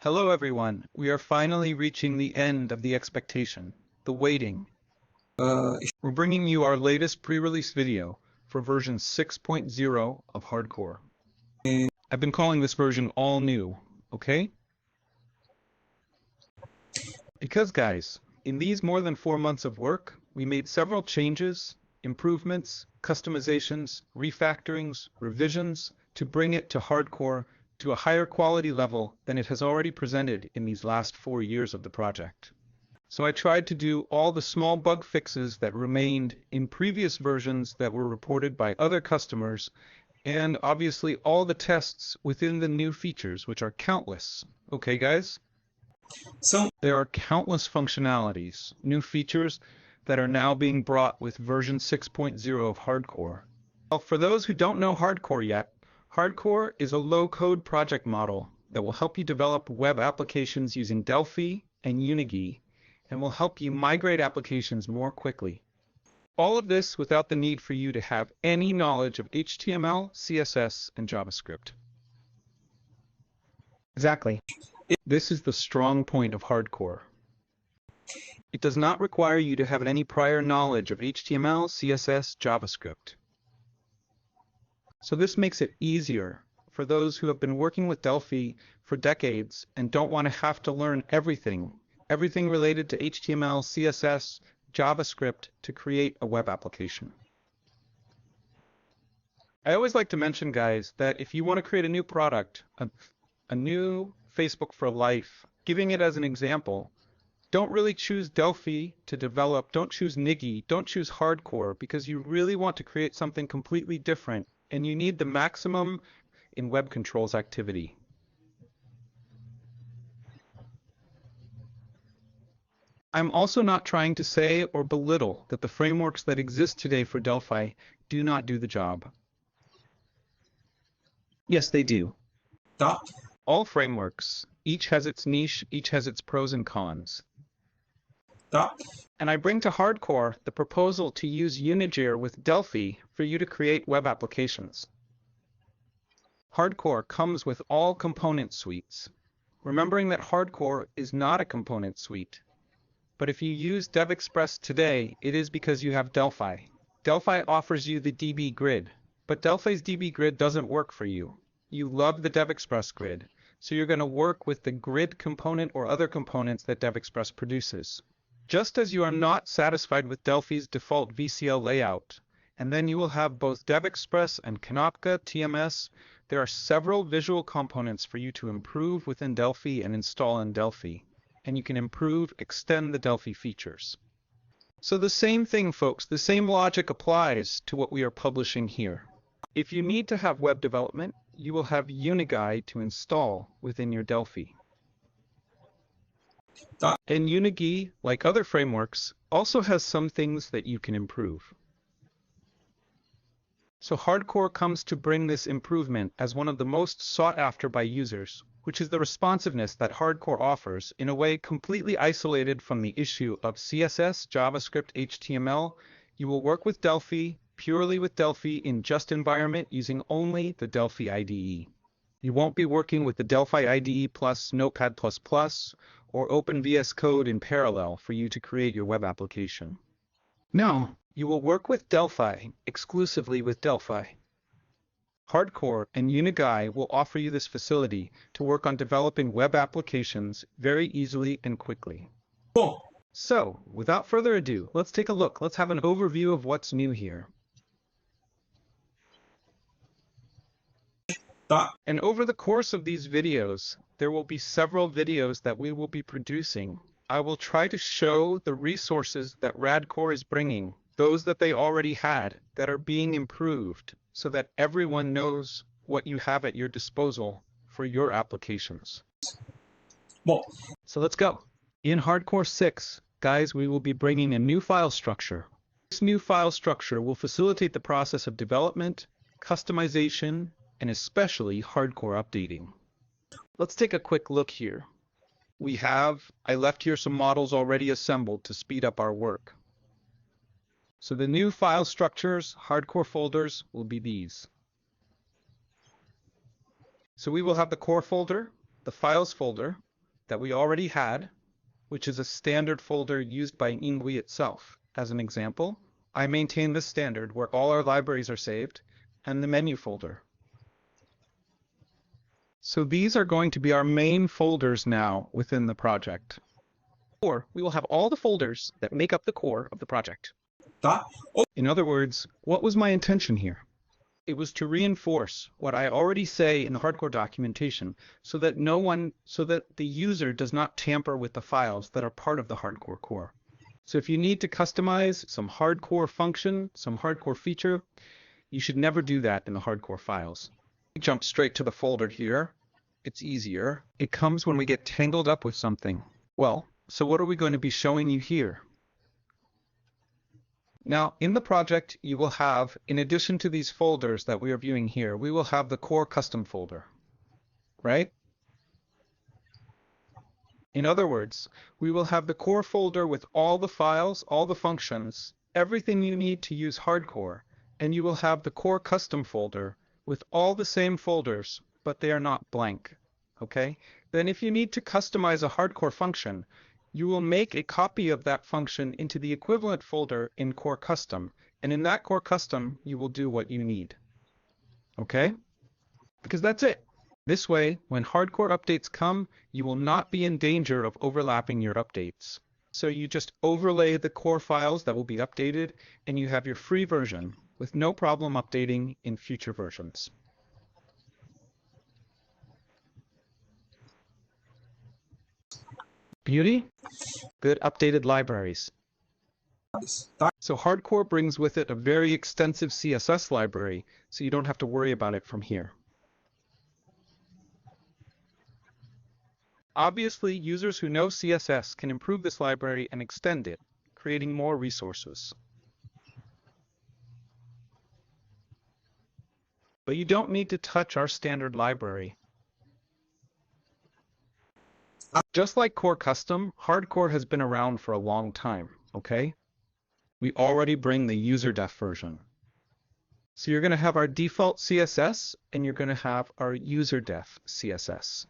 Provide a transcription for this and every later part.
Hello everyone, we are finally reaching the end of the expectation, the waiting. We're bringing you our latest pre-release video for version 6.0 of RadCORE. I've been calling this version all new, okay? Because guys, in these more than 4 months of work, we made several changes, improvements, customizations, refactorings, revisions to bring it to RadCORE to a higher quality level than it has already presented in these last 4 years of the project. So I tried to do all the small bug fixes that remained in previous versions that were reported by other customers, and obviously all the tests within the new features, which are countless. Okay, guys? So there are countless functionalities, new features that are now being brought with version 6.0 of RadCORE. Well, for those who don't know RadCORE yet, RadCORE is a low-code project model that will help you develop web applications using DELPHI and UNIGUI, and will help you migrate applications more quickly. All of this without the need for you to have any knowledge of HTML, CSS, and JavaScript. Exactly. This is the strong point of RadCORE. It does not require you to have any prior knowledge of HTML, CSS, JavaScript. So this makes it easier for those who have been working with DELPHI for decades and don't want to have to learn everything related to HTML, CSS, JavaScript to create a web application. I always like to mention, guys, that if you want to create a new product, a new Facebook for life, giving it as an example, don't really choose DELPHI to develop, don't choose UNIGUI, don't choose RadCORE, because you really want to create something completely different, and you need the maximum in web controls activity. I'm also not trying to say or belittle that the frameworks that exist today for DELPHI do not do the job. Yes, they do. All frameworks, each has its niche, each has its pros and cons. And I bring to RadCORE the proposal to use Unigir with DELPHI for you to create web applications. RadCORE comes with all component suites, remembering that RadCORE is not a component suite. But if you use DevExpress today, it is because you have DELPHI. DELPHI offers you the DB grid, but DELPHI's DB grid doesn't work for you. You love the DevExpress grid, so you're going to work with the grid component or other components that DevExpress produces. Just as you are not satisfied with DELPHI's default VCL layout, and then you will have both DevExpress and Kanopka TMS, there are several visual components for you to improve within DELPHI and install in DELPHI. And you can extend the DELPHI features. So the same thing, folks, the same logic applies to what we are publishing here. If you need to have web development, you will have UNIGUI to install within your DELPHI. And UNIGUI, like other frameworks, also has some things that you can improve. So RadCORE comes to bring this improvement as one of the most sought after by users, which is the responsiveness that RadCORE offers in a way completely isolated from the issue of CSS, JavaScript, HTML. You will work with DELPHI, purely with DELPHI in just environment using only the DELPHI IDE. You won't be working with the DELPHI IDE plus Notepad++ or OpenVS Code in parallel for you to create your web application. No, you will work with DELPHI, exclusively with DELPHI. RadCORE and UNIGUI will offer you this facility to work on developing web applications very easily and quickly. Cool. So, without further ado, let's take a look. Let's have an overview of what's new here. And over the course of these videos, there will be several videos that we will be producing. I will try to show the resources that RadCORE is bringing, those that they already had, that are being improved, so that everyone knows what you have at your disposal for your applications. Well, so let's go. In RadCORE 6, guys, we will be bringing a new file structure. This new file structure will facilitate the process of development, customization, and especially RadCORE updating. Let's take a quick look here. I left here some models already assembled to speed up our work. So the new file structures, RadCORE folders, will be these. So we will have the core folder, the files folder, that we already had, which is a standard folder used by UNIGUI itself. As an example, I maintain this standard where all our libraries are saved, and the menu folder. So these are going to be our main folders now within the project. Or we will have all the folders that make up the core of the project. In other words, what was my intention here? It was to reinforce what I already say in the RadCORE documentation so that the user does not tamper with the files that are part of the RadCORE core. So if you need to customize some RadCORE function, some RadCORE feature, you should never do that in the RadCORE files. Jump straight to the folder here. It's easier. It comes when we get tangled up with something. Well, so what are we going to be showing you here? Now, in the project, you will have, in addition to these folders that we are viewing here, we will have the core custom folder, right? In other words, we will have the core folder with all the files, all the functions, everything you need to use RadCORE, and you will have the core custom folder with all the same folders, but they are not blank, okay? Then if you need to customize a RadCORE function, you will make a copy of that function into the equivalent folder in Core Custom, and in that Core Custom, you will do what you need. Okay? Because that's it. This way, when RadCORE updates come, you will not be in danger of overlapping your updates. So you just overlay the core files that will be updated, and you have your free version with no problem updating in future versions. Beauty? Good updated libraries. So RadCORE brings with it a very extensive CSS library, so you don't have to worry about it from here. Obviously, users who know CSS can improve this library and extend it, creating more resources. But you don't need to touch our standard library. Just like Core Custom, RadCORE has been around for a long time, okay? We already bring the user-def version. So you're going to have our default CSS, and you're going to have our user-def CSS.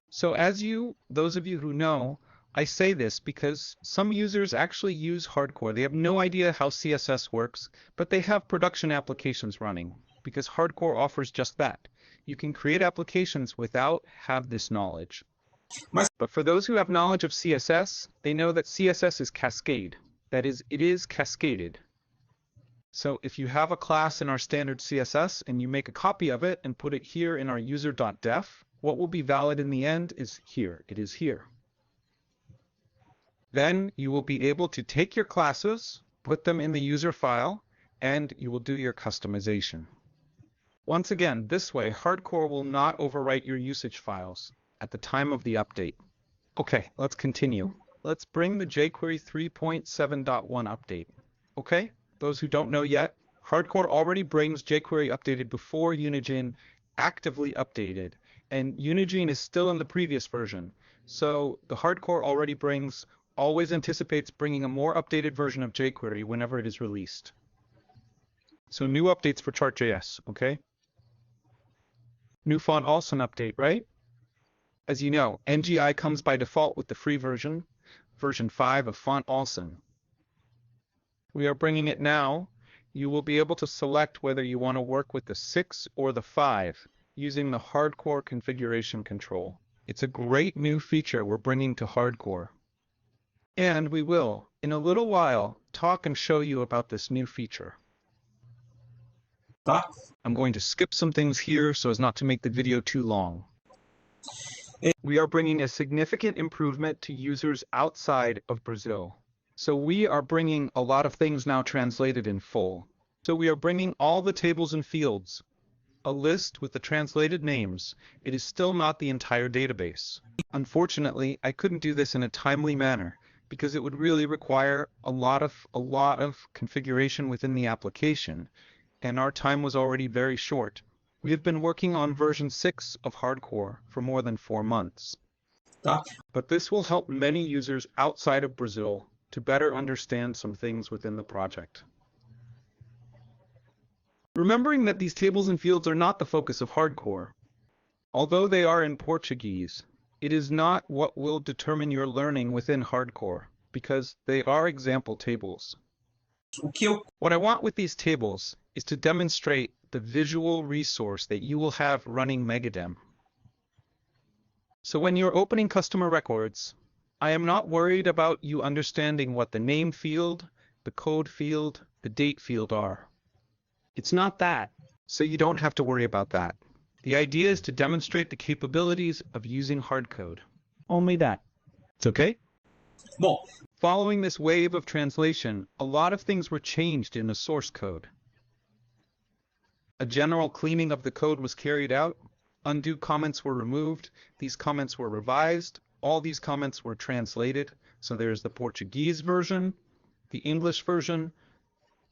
So those of you who know, I say this because some users actually use RadCORE. They have no idea how CSS works, but they have production applications running because RadCORE offers just that. You can create applications without have this knowledge. But for those who have knowledge of CSS, they know that CSS is cascade. That is, it is cascaded. So if you have a class in our standard CSS and you make a copy of it and put it here in our user.def, what will be valid in the end is here. It is here. Then you will be able to take your classes, put them in the user file, and you will do your customization. Once again, this way, RadCORE will not overwrite your usage files at the time of the update. Okay, let's continue. Let's bring the jQuery 3.7.1 update. Okay, those who don't know yet, RadCORE already brings jQuery updated before Unigine actively updated, and Unigine is still in the previous version. So the RadCORE always anticipates bringing a more updated version of jQuery whenever it is released. So new updates for Chart.js, okay? New font also an update, right? As you know, NGI comes by default with the free version, version 5 of Font Alson. We are bringing it now. You will be able to select whether you want to work with the 6 or the 5 using the RadCORE configuration control. It's a great new feature we're bringing to RadCORE. And we will, in a little while, talk and show you about this new feature. I'm going to skip some things here so as not to make the video too long. We are bringing a significant improvement to users outside of Brazil. So we are bringing a lot of things now translated in full. So we are bringing all the tables and fields, a list with the translated names. It is still not the entire database. Unfortunately, I couldn't do this in a timely manner because it would really require a lot of configuration within the application, and our time was already very short. We have been working on version 6 of RadCORE for more than 4 months. But this will help many users outside of Brazil to better understand some things within the project. Remembering that these tables and fields are not the focus of RadCORE. Although they are in Portuguese, It is not what will determine your learning within RadCORE, because they are example tables. What I want with these tables is to demonstrate the visual resource that you will have running Megadem. So when you're opening customer records, I am not worried about you understanding what the name field, the code field, the date field are. It's not that, so you don't have to worry about that. The idea is to demonstrate the capabilities of using hardcode. Only that. It's okay? Bom, Following this wave of translation, a lot of things were changed in the source code. A general cleaning of the code was carried out. Undue comments were removed. These comments were revised. All these comments were translated. So there's the Portuguese version, the English version,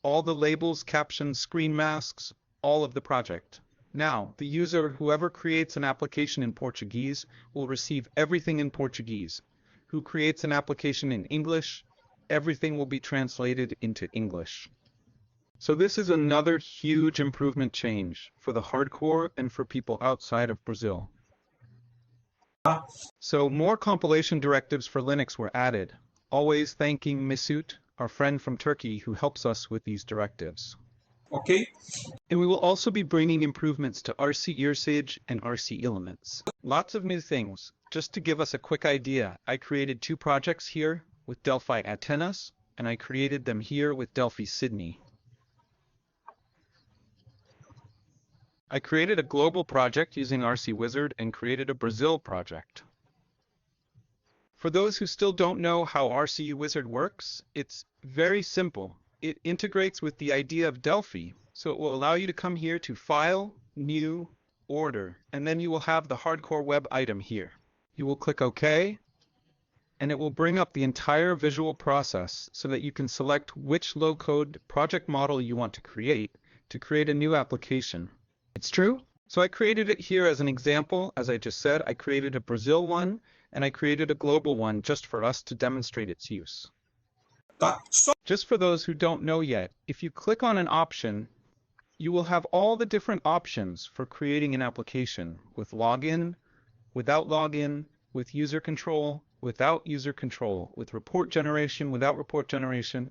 all the labels, captions, screen masks, all of the project. Now, the user, whoever creates an application in Portuguese, will receive everything in Portuguese. Who creates an application in English, everything will be translated into English. So this is another huge improvement change for the RadCORE and for people outside of Brazil. So more compilation directives for Linux were added, always thanking Mesut, our friend from Turkey, who helps us with these directives. ok? And we will also be bringing improvements to RC usage and RC elements. Lots of new things. Just to give us a quick idea, I created 2 projects here with Delphi Atenas, and I created them here with Delphi Sydney. I created a global project using RC Wizard and created a Brazil project. For those who still don't know how RC Wizard works, it's very simple. It integrates with the idea of Delphi, so it will allow you to come here to File, New, Order, and then you will have the RadCORE web item here. You will click OK, and it will bring up the entire visual process so that you can select which low-code project model you want to create a new application. It's true. So I created it here as an example. As I just said, I created a Brazil one, and I created a global one just for us to demonstrate its use. Tá? Só Just for those who don't know yet, if you click on an option, you will have all the different options for creating an application with login, without login, with user control, without user control, with report generation, without report generation.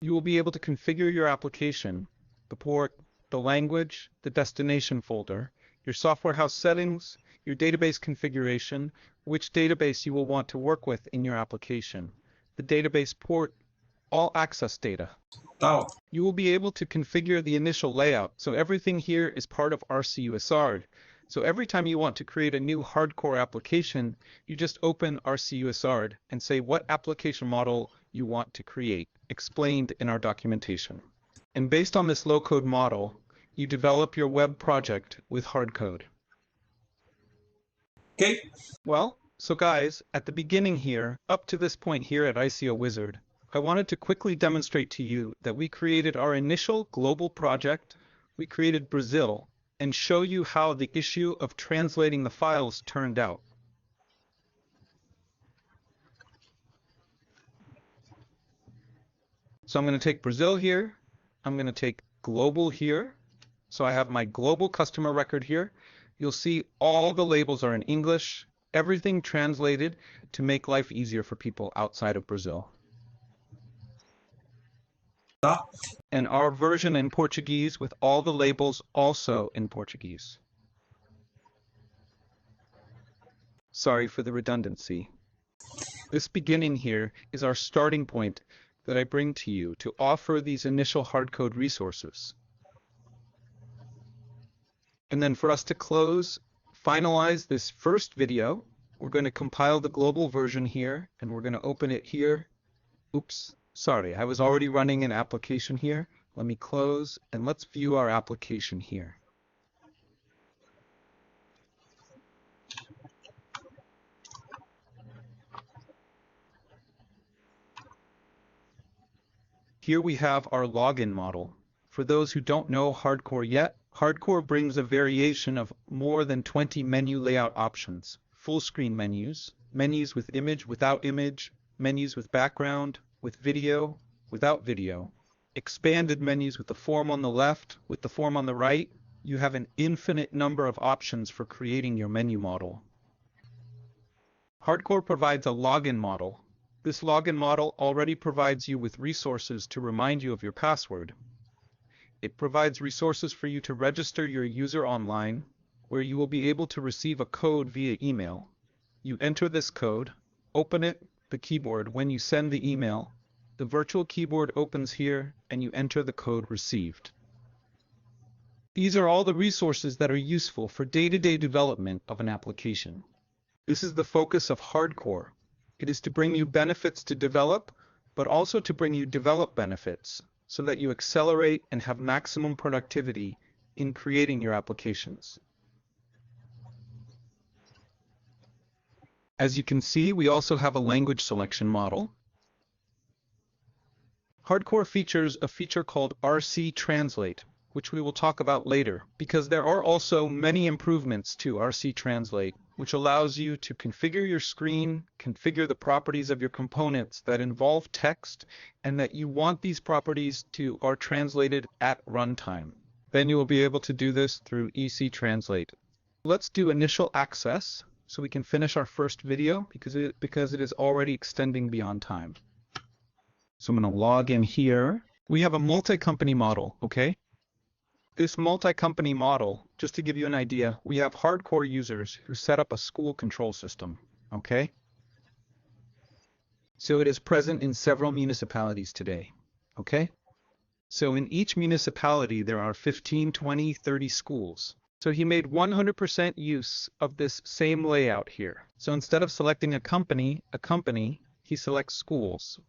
You will be able to configure your application, the port, the language, the destination folder, your software house settings, your database configuration, which database you will want to work with in your application, the database port, all access data. tá, ó. You will be able to configure the initial layout, so everything here is part of RCUSR. So every time you want to create a new RadCORE application, you just open RCUSR and say what application model you want to create, explained in our documentation. And based on this low-code model, you develop your web project with hardcode. Ok? Well, so guys, at the beginning here, up to this point here at ICO Wizard, I wanted to quickly demonstrate to you that we created our initial global project, we created Brazil, and show you how the issue of translating the files turned out. So I'm going to take Brazil here, I'm going to take global here, so I have my global customer record here. You'll see all the labels are in English, everything translated to make life easier for people outside of Brazil. Tá? And our version in Portuguese with all the labels also in Portuguese. Sorry for the redundancy. This beginning here is our starting point that I bring to you to offer these initial hardcode resources. And then for us to close, finalize this first video, we're going to compile the global version here, and we're going to open it here. Oops. Sorry, I was already running an application here. Let me close and let's view our application here. Here we have our login model. For those who don't know RadCORE yet, RadCORE brings a variation of more than 20 menu layout options. Full screen menus, menus with image, without image, menus with background, with video, without video, expanded menus with the form on the left, with the form on the right. You have an infinite number of options for creating your menu model. RadCORE provides a login model. This login model already provides you with resources to remind you of your password. It provides resources for you to register your user online, where you will be able to receive a code via email. You enter this code, open it, the keyboard. When you send the email, the virtual keyboard opens here and you enter the code received. These are all the resources that are useful for day-to-day development of an application. This is the focus of RadCORE. It is to bring you benefits to develop, but also to bring you develop benefits so that you accelerate and have maximum productivity in creating your applications. As you can see, we also have a language selection model. RadCORE features a feature called RC Translate, which we will talk about later, because there are also many improvements to RC Translate, which allows you to configure your screen, configure the properties of your components that involve text, and that you want these properties to are translated at runtime. Then you will be able to do this through EC Translate. Let's do initial access so we can finish our first video because it is already extending beyond time. So I'm going to log in here. We have a multi-company model, okay? This multi-company model, just to give you an idea, we have RadCORE users who set up a school control system, okay? So it is present in several municipalities today, okay? So in each municipality, there are 15, 20, 30 schools. So he made 100% use of this same layout here. So instead of selecting a company, he selects schools,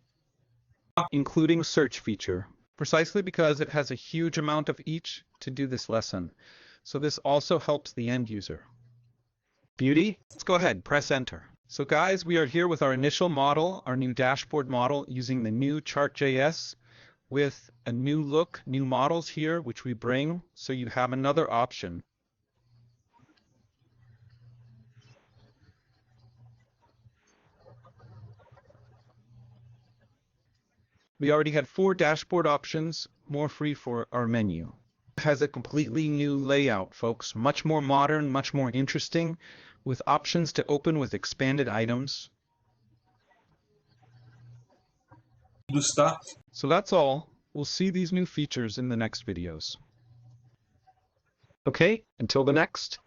including search feature, precisely because it has a huge amount of each to do this lesson. So this also helps the end user. Beauty? Let's go ahead, press enter. So guys, we are here with our initial model, our new dashboard model using the new chart.js with a new look, new models here, which we bring. So you have another option. We already had 4 dashboard options, more free for our menu. It has a completely new layout, folks. Much more modern, much more interesting, with options to open with expanded items. So that's all. We'll see these new features in the next videos. Okay, until the next.